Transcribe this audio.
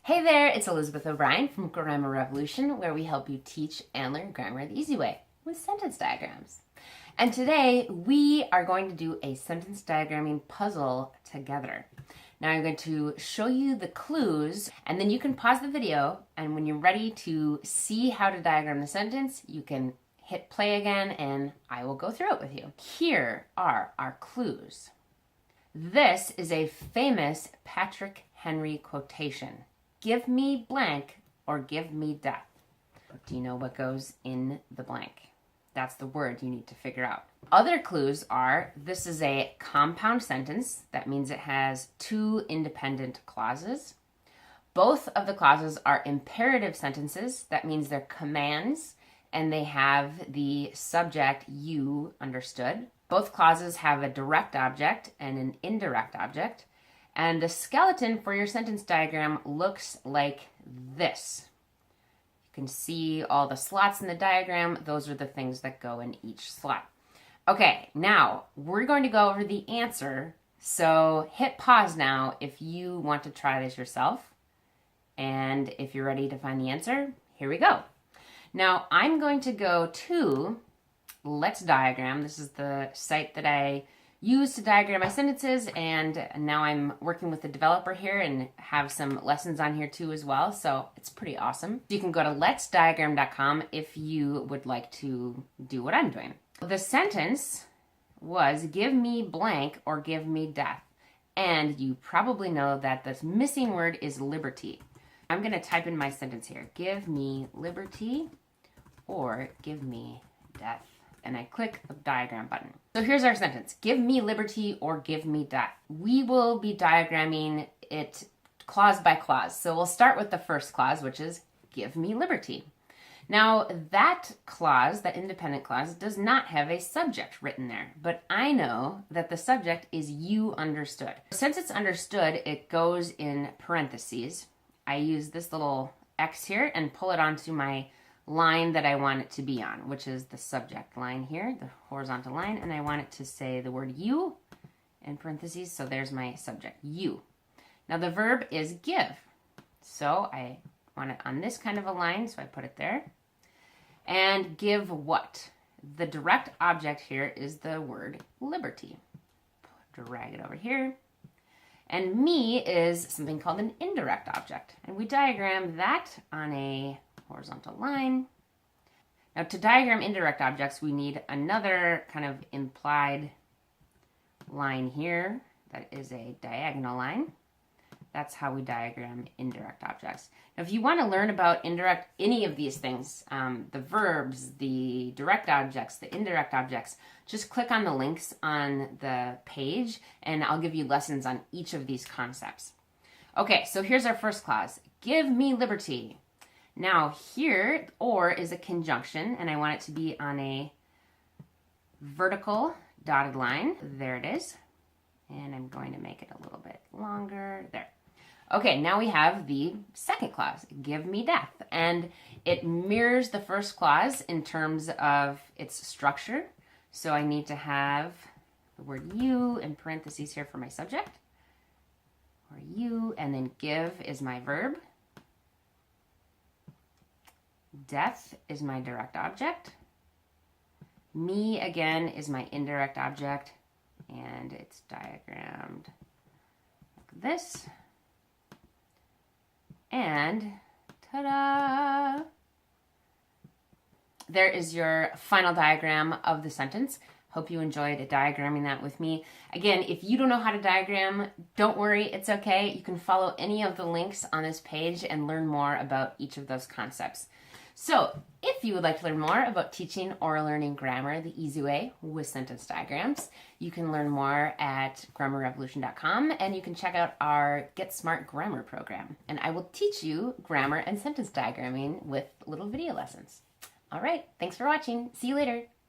Hey there, it's Elizabeth O'Brien from Grammar Revolution, where we help you teach and learn grammar the easy way with sentence diagrams. And today we are going to do a sentence diagramming puzzle together. Now I'm going to show you the clues, and then you can pause the video, and when you're ready to see how to diagram the sentence, you can hit play again and I will go through it with you. Here are our clues. This is a famous Patrick Henry quotation. Give me blank or give me death. Do you know what goes in the blank? That's the word you need to figure out. Other clues are, this is a compound sentence. That means it has two independent clauses. Both of the clauses are imperative sentences. That means they're commands and they have the subject you understood. Both clauses have a direct object and an indirect object. And the skeleton for your sentence diagram looks like this. You can see all the slots in the diagram. Those are the things that go in each slot. Okay, now we're going to go over the answer. So hit pause now if you want to try this yourself. And if you're ready to find the answer, here we go. Now I'm going to go to Let's Diagram. This is the site that I use to diagram my sentences, and now I'm working with the developer here and have some lessons on here too as well, so it's pretty awesome. You can go to letsdiagram.com if you would like to do what I'm doing. The sentence was give me blank or give me death, and you probably know that the missing word is liberty. I'm going to type in my sentence here. Give me liberty or give me death. And I click the diagram button. So here's our sentence. Give me liberty or give me death. We will be diagramming it clause by clause. So we'll start with the first clause, which is give me liberty. Now that clause, that independent clause, does not have a subject written there, but I know that the subject is you understood. Since it's understood, it goes in parentheses. I use this little X here and pull it onto my line that I want it to be on, which is the subject line here, the horizontal line, and I want it to say the word you in parentheses, so there's my subject, you. Now the verb is give, so I want it on this kind of a line, so I put it there. And give what? The direct object here is the word liberty. Drag it over here. And me is something called an indirect object, and we diagram that on a horizontal line. Now to diagram indirect objects, we need another kind of implied line here that is a diagonal line. That's how we diagram indirect objects. Now if you want to learn about any of these things, the verbs, the direct objects, the indirect objects, just click on the links on the page and I'll give you lessons on each of these concepts. Okay, so here's our first clause. Give me liberty. Now here, or is a conjunction, and I want it to be on a vertical dotted line. There it is. And I'm going to make it a little bit longer. There. Okay, now we have the second clause, give me death. And it mirrors the first clause in terms of its structure. So I need to have the word you in parentheses here for my subject. Or you, and then give is my verb. Death is my direct object. Me, again, is my indirect object. And it's diagrammed like this. And ta-da! There is your final diagram of the sentence. Hope you enjoyed diagramming that with me. Again, if you don't know how to diagram, don't worry, it's okay. You can follow any of the links on this page and learn more about each of those concepts. So, if you would like to learn more about teaching or learning grammar the easy way with sentence diagrams, you can learn more at grammarrevolution.com, and you can check out our Get Smart Grammar program. And I will teach you grammar and sentence diagramming with little video lessons. All right, thanks for watching. See you later.